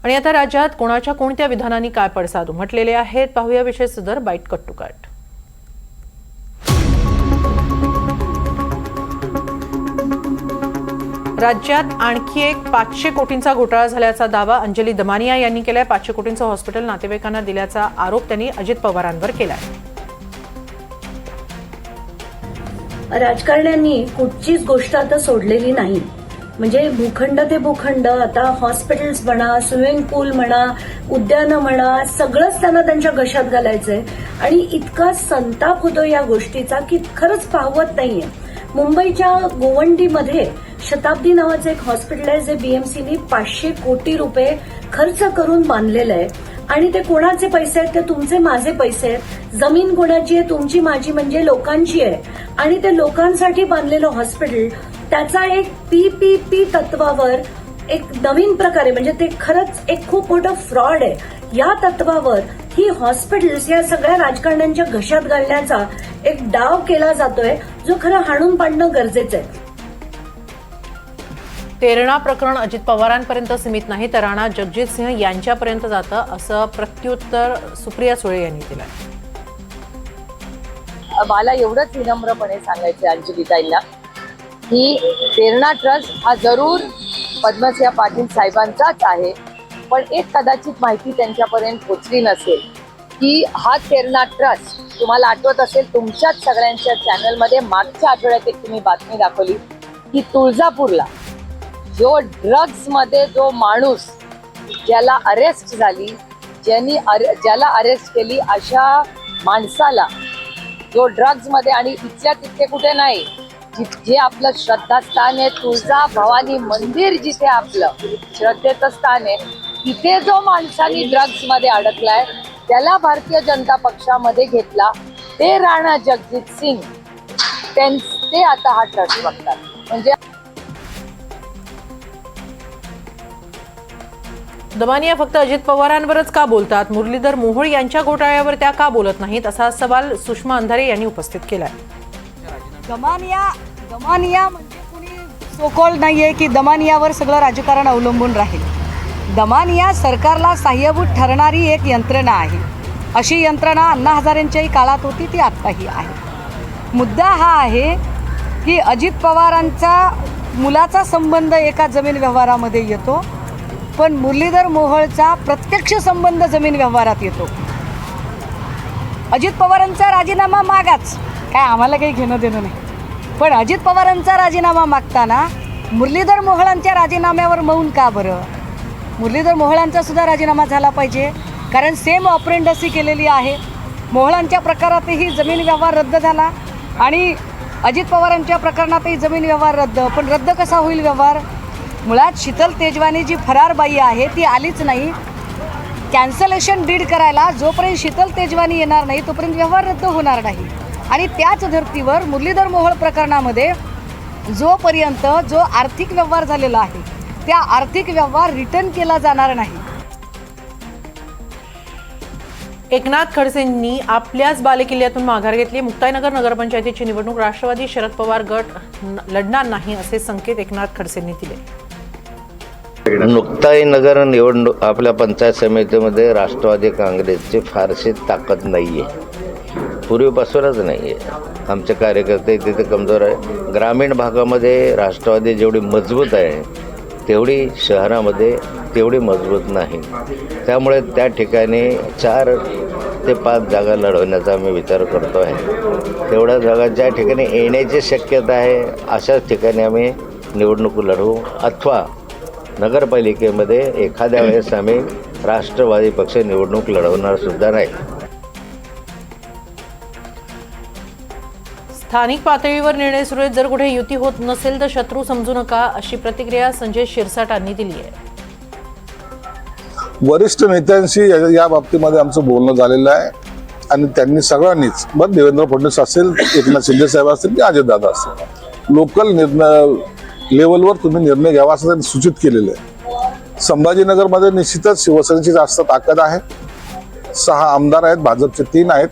आणि आता राज्यात कोणाच्या कोणत्या विधानांनी काय पडसाद उमटलेले आहेत पाहूया विशेष सदर बाईट कट टू कट। राज्यात आणखी एक 500 कोटींचा घोटाळा झाल्याचा दावा अंजली दमानिया यांनी केलाय। 500 कोटींचं हॉस्पिटल नातेवाईकांना दिल्याचा आरोप त्यांनी अजित पवारांवर केलाय। राजकारण्यांनी कुठचीच गोष्ट आता सोडलेली नाही। म्हणजे भूखंड ते भूखंड, आता हॉस्पिटल्स म्हणा, स्विमिंग पूल म्हणा, उद्यानं म्हणा, सगळंच त्यांना त्यांच्या घशात घालायचंय। आणि इतका संताप होतो या गोष्टीचा की खरंच पाहवत नाहीये। मुंबईच्या गोवंडीमध्ये शताब्दी नावाचं एक हॉस्पिटल आहे जे बीएमसीनी 500 कोटी रुपये खर्च करून बांधलेलं आहे। आणि ते कोणाचे पैसे आहेत? ते तुमचे माझे पैसे आहेत। जमीन कोणाची आहे? तुमची माझी, म्हणजे लोकांची आहे। आणि ते लोकांसाठी बांधलेलं हॉस्पिटल त्याचा एक पीपीपी तत्वावर एक नवीन प्रकारे, म्हणजे ते खरंच एक खूप मोठं फ्रॉड आहे। या तत्वावर ही हॉस्पिटल्स या सगळ्या राजकारण्यांच्या घशात घालण्याचा एक डाव केला जातोय, जो खरं हाणून पाडणं गरजेचं आहे। तेरणा प्रकरण अजित पवारांपर्यंत सीमित नाही तर राणा जगजित सिंह यांच्यापर्यंत जातं, असं प्रत्युत्तर सुप्रिया सुळे यांनी दिलं। मला एवढंच विनम्रपणे सांगायचं अंजलीताईंना की तेरणा ट्रस्ट हा जरूर पद्मसिंह पाटील साहेबांचाच आहे, पण एक कदाचित माहिती त्यांच्यापर्यंत पोहोचली नसेल की हा तेरणा ट्रस्ट, तुम्हाला आठवत असेल तुमच्याच सगळ्यांच्या चॅनलमध्ये मागच्या आठवड्यात एक तुम्ही बातमी दाखवली की तुळजापूरला जो ड्रग्समध्ये जो माणूस ज्याला अरेस्ट झाली, ज्याला अरेस्ट केली, अशा माणसाला जो ड्रग्समध्ये, आणि इथल्या तिथे कुठे नाही, जे आपलं श्रद्धास्थान आहे तुळजा भवानी मंदिर, जिथे आपलं श्रद्धेचं स्थान आहे, तिथे जो माणसाने ड्रग्समध्ये अडकलाय त्याला भारतीय जनता पक्षामध्ये घेतला, ते राणा जगजित सिंग, ते आता हा ट्रस्ट बघतात। म्हणजे दमानिया फक्त अजित पवारांवरच का बोलतात? मुरलीधर मोहोळ यांच्या घोटाळ्यावर त्या का बोलत नाहीत, असा सवाल सुषमा अंधारे यांनी उपस्थित केलाय। दमानिया म्हणजे कुणी सोकॉल नाहीये की दमानियावर सगळं राजकारण अवलंबून राहील। दमानिया सरकारला सहाय्यभूत ठरणारी एक यंत्रणा आहे। अशी यंत्रणा अण्णा हजारेंच्याही काळात होती, ती आत्ताही आहे। मुद्दा हा आहे की अजित पवारांचा मुलाचा संबंध एका जमीन व्यवहारामध्ये येतो, पण मुरलीधर मोहोळचा प्रत्यक्ष संबंध जमीन व्यवहारात येतो। अजित पवारांचा राजीनामा मागाच, काय आम्हाला काही घेणं देणं नाही, पण अजित पवारांचा राजीनामा मागताना मुरलीधर मोहोळांच्या राजीनाम्यावर मौन का बरं? मुरलीधर मोहोळांचा सुद्धा राजीनामा झाला पाहिजे, कारण सेम ऑपरेंडसी केलेली आहे। मोहोळांच्या प्रकारातही जमीन व्यवहार रद्द झाला आणि अजित पवारांच्या प्रकरणातही जमीन व्यवहार रद्द, पण रद्द कसा होईल व्यवहार? मुळात शीतल तेजवानी जी फरार बाई आहे ती आलीच नाही। कॅन्सलेशन डीड करायला जोपर्यंत शीतल तेजवानी येणार नाही तोपर्यंत व्यवहार रद्द होणार नाही। आणि त्याच धर्तीवर मुरलीधर मोहोळ प्रकरणामध्ये जोपर्यंत जो आर्थिक व्यवहार झालेला आहे त्या आर्थिक व्यवहार रिटर्न केला जाणार नाही। एकनाथ खडसेंनी आपल्याच बालेकिल्ल्यातून माघार घेतली। मुक्ताईनगर नगरपंचायतीची निवडणूक राष्ट्रवादी शरद पवार गट लढणार नाही असे संकेत एकनाथ खडसेंनी दिले। मुक्ताईनगर निवडणूक आपल्या पंचायत समितीमध्ये राष्ट्रवादी काँग्रेसची फारशी ताकद नाही आहे, पूर्वीपासूनच नाही आहे। आमचे कार्यकर्ते तिथे कमजोर आहे। ग्रामीण भागामध्ये राष्ट्रवादी जेवढी मजबूत आहे तेवढी शहरामध्ये तेवढी मजबूत नाही। त्यामुळे त्या ठिकाणी 4 ते 5 जागा लढवण्याचा आम्ही विचार करतो आहे। तेवढ्या जागा ज्या ठिकाणी येण्याची शक्यता आहे अशाच ठिकाणी आम्ही निवडणूक लढवू, अथवा नगरपालिकेमध्ये एखाद्या वेळेस आम्ही राष्ट्रवादी पक्ष निवडणूक लढवणार सुद्धा नाही। स्थानिक पातळीवर निर्णय सुरू आहेत। जर कुठे युती होत नसेल तर शत्रू समजू नका, अशी प्रतिक्रिया संजय शिरसाटांनी दिली आहे। वरिष्ठ नेत्यांशी या बाबतीमध्ये आमचं बोलणं झालेलं आहे आणि त्यांनी सगळ्यांनीच, मग देवेंद्र फडणवीस असेल, एकनाथ शिंदे साहेब असतील की अजितदादा असतील, लोकल निर्णय लेवलवर तुम्ही निर्णय घ्यावा असं त्यांनी सूचित केलेलं आहे। संभाजीनगरमध्ये निश्चितच शिवसेनेची जास्त ताकद आहे। 6 आमदार आहेत, भाजपचे 3 आहेत,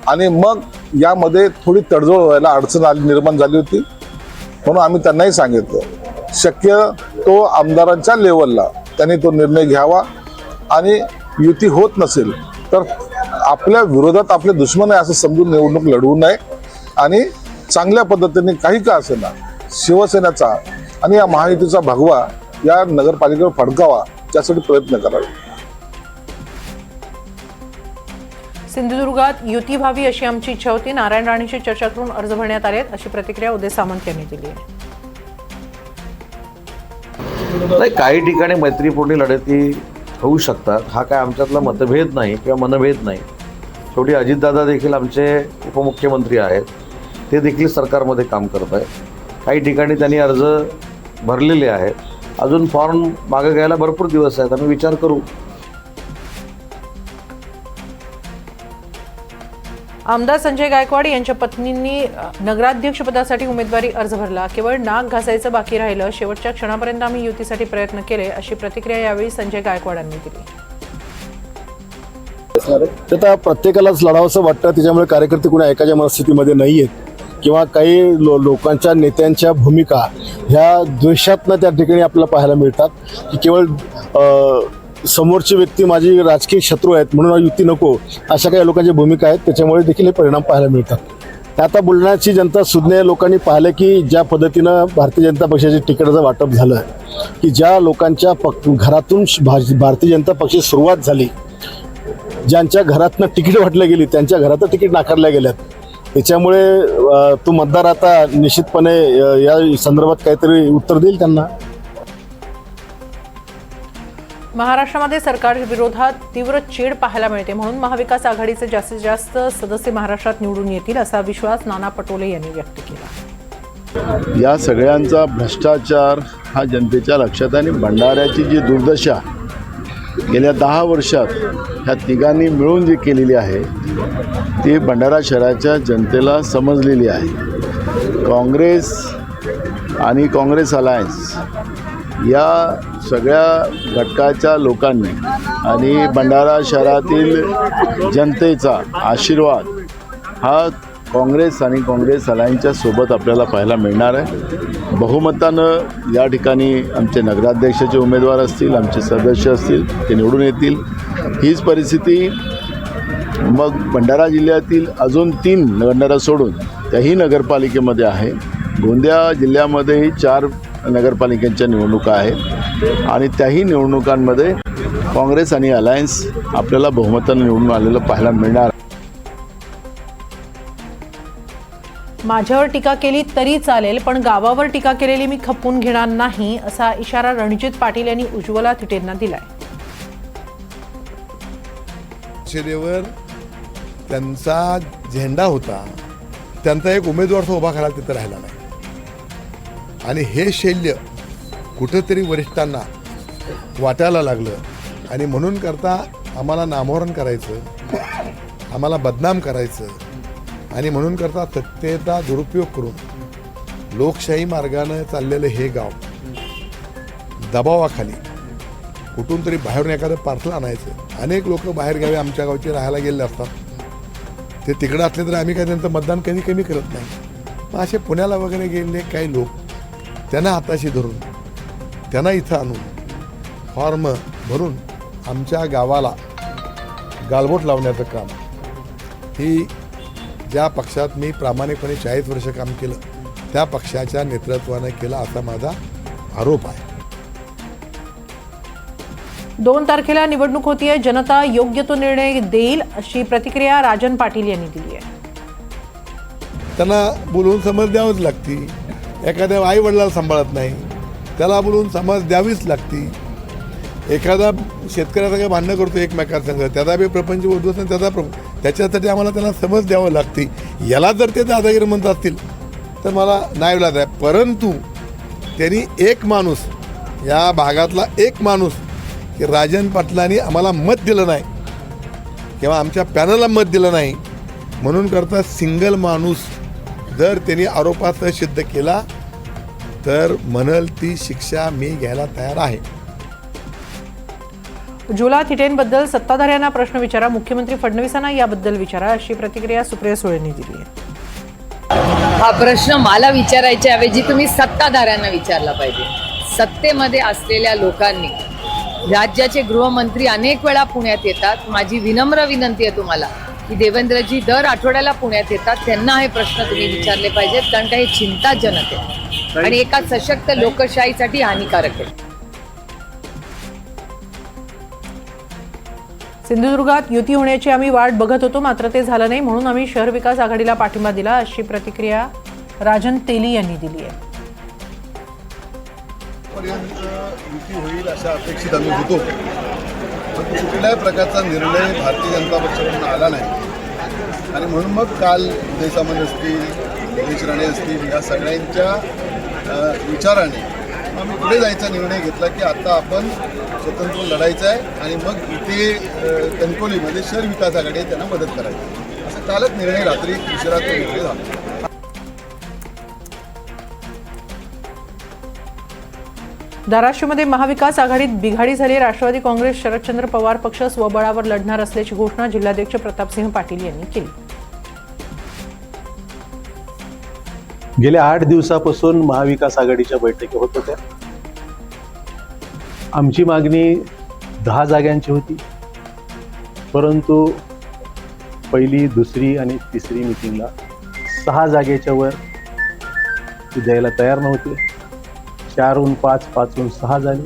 आणि मग यामध्ये थोडी तडजोड व्हायला अडचण निर्माण झाली होती, म्हणून आम्ही त्यांनाही सांगितलं शक्य तो आमदारांच्या लेवलला त्यांनी तो निर्णय घ्यावा आणि युती होत नसेल तर आपल्या विरोधात आपले दुश्मन आहे असं समजून निवडणूक लढवू नये आणि चांगल्या पद्धतीने काही का असेना शिवसेनेचा आणि या महायुतीचा भगवा या नगरपालिकेवर फडकावा त्यासाठी प्रयत्न करावे. सिंधुदुर्गात युती व्हावी अशी आमची इच्छा होती. नारायण राणेंशी चर्चा करून अर्ज भरण्यात आले अशी प्रतिक्रिया उदय सामंत यांनी दिली आहे. नाही, काही ठिकाणी मैत्रीपूर्ण लढती होऊ शकतात. हा काय आमच्यातला मतभेद नाही किंवा मनभेद नाही. शेवटी अजितदादा देखील आमचे उपमुख्यमंत्री आहेत, ते देखील सरकारमध्ये काम करत आहेत. काही ठिकाणी त्यांनी अर्ज भरलेले आहेत. अजून फॉर्म मागे घ्यायला भरपूर दिवस आहेत. आम्ही विचार करू. आमदार संजय गायकवाड यांच्या पत्नींनी नगराध्यक्षपदासाठी उमेदवारी अर्ज भरला. केवळ नाक घासायचं बाकी राहिलं. शेवटच्या क्षणापर्यंत आम्ही युतीसाठी प्रयत्न केले अशी प्रतिक्रिया यावेळी संजय गायकवाडांनी दिली. तर आता प्रत्येकालाच लढावंसं वाटतं. त्याच्यामुळे कार्यकर्ते कोणी ऐकायच्या मनस्थितीमध्ये नाही आहेत किंवा काही लोकांच्या नेत्यांच्या भूमिका ह्या द्वेषातनं त्या ठिकाणी आपल्याला पाहायला मिळतात की केवळ समोरची व्यक्ती माझी राजकीय शत्रू आहेत म्हणून युती नको अशा काही लोकांच्या भूमिका आहेत. त्याच्यामुळे देखील हे परिणाम पाहायला मिळतात. आता बुलढाण्याची जनता सुज्ञ लोकांनी पाहिलं की ज्या पद्धतीनं भारतीय जनता पक्षाच्या तिकिटाचं वाटप झालं की ज्या लोकांच्या घरातून भारतीय जनता पक्षाची सुरुवात झाली, ज्यांच्या घरातनं तिकीट वाटल्या गेली त्यांच्या घरातच तिकीट नाकारल्या गेल्यात. त्याच्यामुळे तो मतदार आता निश्चितपणे या संदर्भात काहीतरी उत्तर देईल त्यांना. महाराष्ट्रामध्ये सरकार विरोधात तीव्र चीड पाहायला मिळते. म्हणून महाविकास आघाडीचे जास्तीत जास्त सदस्य महाराष्ट्रात निवडून येतील असा विश्वास नाना पटोले यांनी व्यक्त केला. या सगळ्यांचा भ्रष्टाचार हा जनतेच्या लक्षात आणि भंडाऱ्याची जी दुर्दशा गेल्या 10 वर्षात ह्या तिघांनी मिळून जी केलेली आहे ती भंडारा शहराच्या जनतेला समजलेली आहे. काँग्रेस आणि काँग्रेस अलायन्स या सगळ्या घटकाच्या लोकांनी आणि भंडारा शहरातील जनतेचा आशीर्वाद हा काँग्रेस आणि काँग्रेस अलायन्सच्या सोबत आपल्याला पाहायला मिळणार आहे. बहुमतानं या ठिकाणी आमचे नगराध्यक्षाचे उमेदवार असतील, आमचे सदस्य असतील ते निवडून येतील. हीच परिस्थिती मग भंडारा जिल्ह्यातील अजून 3 भंडारा सोडून त्याही नगरपालिकेमध्ये आहे. गोंदिया जिल्ह्यामध्येही 4 नगरपालिकांच्या निवडणुका आहेत आणि त्याही निवडणुकांमध्ये काँग्रेस आणि अलायन्स आपल्याला बहुमतानं निवडून आलेलं पाहायला मिळणार. माझ्यावर टीका केली तरी चालेल, पण गावावर टीका केलेली मी खपवून घेणार नाही असा इशारा रणजित पाटील यांनी उज्ज्वला थिटेंना दिलाय. शिरेवर त्यांचा झेंडा होता, त्यांचा एक उमेदवार तो उभा करायला तिथं राहिला नाही आणि हे शैल्य कुठंतरी वरिष्ठांना वाटायला लागलं आणि म्हणून करता आम्हाला नामोहरण करायचं, आम्हाला बदनाम करायचं आणि म्हणून करता सत्तेचा दुरुपयोग करून लोकशाही मार्गानं चाललेलं हे गाव दबावाखाली कुठून तरी बाहेरून एखादं पार्सल आणायचं. अनेक लोक बाहेर गावी आमच्या गावचे राहायला गेलेले असतात. ते तिकडं असले तर आम्ही काय त्यांचं मतदान कमी करत नाही. मग असे पुण्याला वगैरे गेलेले काही लोक त्यांना हाताशी धरून त्यांना इथं आणून फॉर्म भरून आमच्या गावाला गालबोट लावण्याचं काम ही ज्या पक्षात मी प्रामाणिकपणे 40 वर्ष काम केलं त्या पक्षाच्या नेतृत्वाने केला असा माझा आरोप आहे. 2 तारखेला निवडणूक होतीये. जनता योग्य तो निर्णय देईल अशी प्रतिक्रिया राजन पाटील यांनी दिली आहे. त्यांना बोलून समज द्यावीच लागती. एखाद्या आई वडिलाला सांभाळत नाही त्याला बोलून समज द्यावीच लागती. एखादा शेतकऱ्याचं काही भांडणं करतो एकमेकांसंग त्याचा बी प्रपंच उद्ध्वस्त त्याचा त्याच्यासाठी आम्हाला त्यांना समज द्यावं लागते. याला जर ते दादागिरी म्हणत असतील तर मला नाईलाज आहे. परंतु त्यांनी एक माणूस या भागातला एक माणूस की राजन पाटलांनी आम्हाला मत दिलं नाही किंवा आमच्या पॅनलला मत दिलं नाही म्हणून करता सिंगल माणूस जर त्यांनी आरोपात सिद्ध केला तर म्हणल ती शिक्षा मी घ्यायला तयार आहे. उज्ज्वला थिटेंबद्दल सत्ताधाऱ्यांना प्रश्न विचारा, मुख्यमंत्री फडणवीसांना याबद्दल विचारा अशी प्रतिक्रिया सुप्रिया सुळेंनी दिली आहे. हा प्रश्न मला विचारायच्या ऐवजी तुम्ही सत्ताधाऱ्यांना विचारला पाहिजे. सत्तेमध्ये असलेल्या लोकांनी राज्याचे गृहमंत्री अनेक वेळा पुण्यात येतात. माझी विनम्र विनंती आहे तुम्हाला की देवेंद्रजी दर आठवड्याला पुण्यात येतात, त्यांना हे प्रश्न तुम्ही विचारले पाहिजेत, कारण का हे चिंताजनक आहे आणि एका सशक्त लोकशाहीसाठी हानिकारक आहे. सिंधुदुर्गात युती होण्याची आम्ही वाट बघत होतो, मात्र ते झालं नाही, म्हणून आम्ही शहर विकास आघाडीला पाठिंबा दिला, अशी प्रतिक्रिया राजन तेली यांनी दिली आहे. पर्यंत युती होईल अशा अपेक्षित आम्ही होतो, पण कुठल्याही प्रकारचा निर्णय भारतीय जनता पक्षाकडून आला नाही आणि म्हणून मग काल उदय सामंत असतील, निलेश राणे असतील, या सगळ्यांच्या विचाराने आम्ही पुढे जायचा निर्णय घेतला की आता आपण स्वतंत्र लढायचं आहे आणि मग इथे कणकवलीमध्ये शहर विकास आघाडी त्यांना मदत करायची, असा कालच निर्णय रात्री उशिरा तो निर्णय झाला. धाराशिवमध्ये महाविकास आघाडीत बिघाडी झाली. राष्ट्रवादी काँग्रेस शरदचंद्र पवार पक्ष स्वबळावर लढणार असल्याची घोषणा जिल्हाध्यक्ष प्रतापसिंह पाटील यांनी केली. गेल्या 8 दिवसापासून महाविकास आघाडीच्या बैठकी होत होत्या. आमची मागणी 10 जागांची होती, परंतु पहिली, दुसरी आणि तिसरी मिटिंगला 6 जागेच्या वर ते द्यायला तयार नव्हते. 4हून 5, 5हून 6 झाले.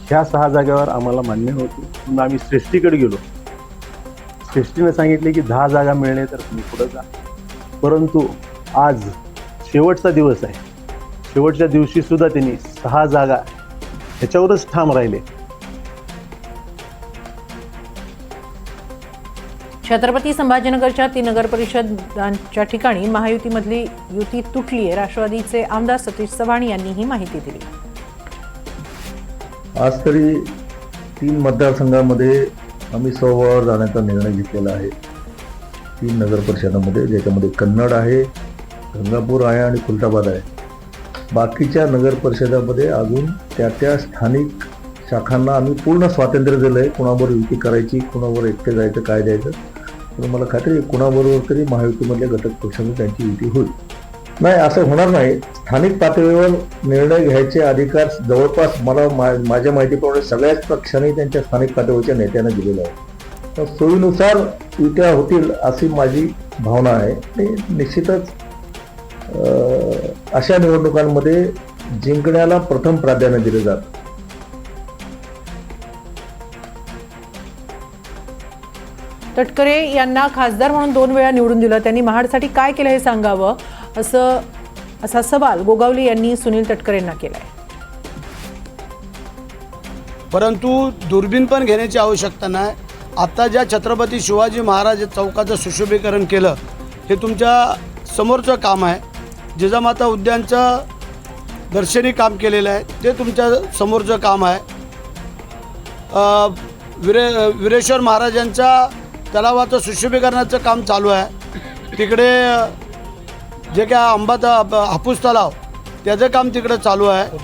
ह्या 6 जागेवर आम्हाला मान्य नव्हती, म्हणून आम्ही श्रेष्ठीकडे गेलो. श्रेष्ठीने सांगितले की 10 जागा मिळणे तर तुम्ही पुढे जा. परंतु आज शेवटचा दिवस आहे, शेवटच्या दिवशी सुद्धा त्यांनी 6 जागा ह्याच्यावरच ठाम राहिले. छत्रपती संभाजीनगरच्या 3 नगर परिषदांच्या ठिकाणी महायुतीमधली युती तुटली आहे. राष्ट्रवादीचे आमदार सतीश चव्हाण यांनी ही माहिती दिली. आज तरी 3 मतदारसंघामध्ये आम्ही स्वबळावर जाण्याचा निर्णय घेतलेला आहे. 3 नगर परिषदामध्ये, ज्याच्यामध्ये कन्नड आहे, गंगापूर आहे आणि खुलताबाद आहे. बाकीच्या नगर परिषदामध्ये अजून त्या स्थानिक शाखांना आम्ही पूर्ण स्वातंत्र्य दिलं आहे, कुणाबरोबर युती करायची, कुणाबरोबर एकटे जायचं, काय द्यायचं. पण मला खात्री आहे कुणाबरोबर तरी महायुतीमधल्या घटक पक्षांनी त्यांची युती होईल. नाही, असं होणार नाही. स्थानिक पातळीवर निर्णय घ्यायचे अधिकार जवळपास मला माझ्या माहितीप्रमाणे सगळ्याच पक्षांनी त्यांच्या स्थानिक पातळीवरच्या नेत्यांना दिलेला आहे. तर सोयीनुसार युत्या होतील अशी माझी भावना आहे. आणि निश्चितच अशा निवडणुकांमध्ये जिंकण्याला प्रथम प्राधान्य दिले जातं. तटकरे यांना खासदार म्हणून 2 वेळा निवडून दिलं, त्यांनी महाडसाठी काय केलं हे सांगावं, असा सवाल गोगावली यांनी सुनील तटकरे यांना केलाय. परंतु दुर्बीण पण घेण्याची आवश्यकता नाही. आता ज्या छत्रपती शिवाजी महाराज चौकाचं सुशोभीकरण केलं हे तुमच्या समोरचं काम आहे. जिजामाता उद्यानचं दर्शनी काम केलेलं आहे ते तुमच्या समोरचं काम आहे. वीरेश्वर महाराजांच्या तलावाचं सुशोभीकरणाचं काम चालू आहे. तिकडे जे काय हापूस तलाव त्याचं काम तिकडे चालू आहे.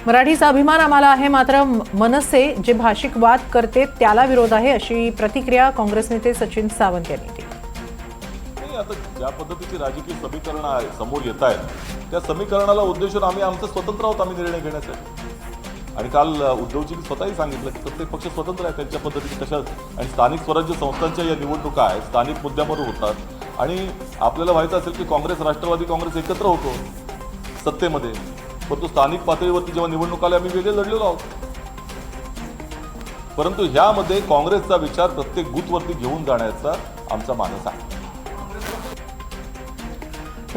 मराठीचा अभिमान आम्हाला आहे, मात्र मनसे जे भाषिक वाद करते त्याला विरोध आहे, अशी प्रतिक्रिया काँग्रेस नेते सचिन सावंत यांनी दिली. आता ज्या पद्धतीची राजकीय समीकरणं समोर येत आहेत त्या समीकरणाला उद्देशून आम्ही आमचं स्वतंत्र आहोत आम्ही निर्णय घेण्यासाठी. आणि काल उद्धवजींनी स्वतःही सांगितलं की प्रत्येक पक्ष स्वतंत्र आहे त्यांच्या पद्धतीने कशा. आणि स्थानिक स्वराज्य संस्थांच्या या निवडणुका आहेत, स्थानिक मुद्द्यांवर होतात. आणि आपल्याला माहिती असेल की काँग्रेस, राष्ट्रवादी काँग्रेस एकत्र होतो सत्तेमध्ये, परंतु स्थानिक पातळीवरती जेव्हा निवडणूक आल्या आम्ही वेगळे लढलेलो आहोत. परंतु ह्यामध्ये काँग्रेसचा विचार प्रत्येक बूथवरती घेऊन जाण्याचा आमचा मानस आहे.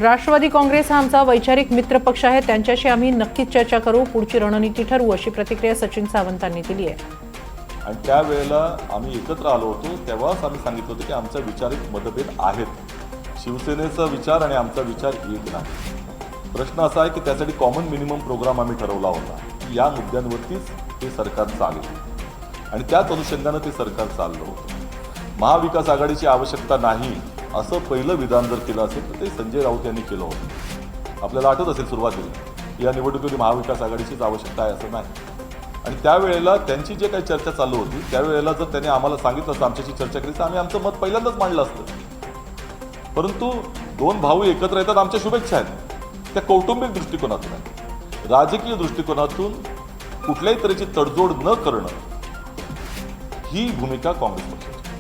राष्ट्रवादी काँग्रेस हा आमचा वैचारिक मित्र पक्ष आहे, त्यांच्याशी आम्ही नक्कीच चर्चा करू, पुढची रणनीती ठरवू, अशी प्रतिक्रिया सचिन सावंतांनी दिली आहे. आणि त्यावेळेला आम्ही एकत्र आलो होतो तेव्हाच आम्ही सांगितलं होतं की आमचा विचारिक मतभेद आहेत. शिवसेनेचा विचार आणि आमचा विचार एक नाही. प्रश्न असा आहे की त्यासाठी कॉमन मिनिमम प्रोग्राम आम्ही ठरवला होता. या मुद्द्यांवरतीच ते सरकार चालेल आणि त्याच अनुषंगानं ते सरकार चाललं होतं. महाविकास आघाडीची आवश्यकता नाही असं पहिलं विधान जर केलं असेल तर ते संजय राऊत यांनी केलं होतं. आपल्याला आठवत असेल सुरुवातीला या निवडणुकीमध्ये महाविकास आघाडीचीच आवश्यकता आहे असं नाही. आणि त्यावेळेला त्यांची जे काही चर्चा चालू होती त्यावेळेला जर त्यांनी आम्हाला सांगितलं असतं, आमच्याशी चर्चा केली तर आम्ही आमचं मत पहिल्यांदाच मांडलं असतं. परंतु 2 भाऊ एकत्र येतात, आमच्या शुभेच्छा आहेत, त्या कौटुंबिक दृष्टिकोनातून आहेत. राजकीय दृष्टिकोनातून कुठल्याही तऱ्हेची तडजोड न करणं ही भूमिका काँग्रेस पक्षाची.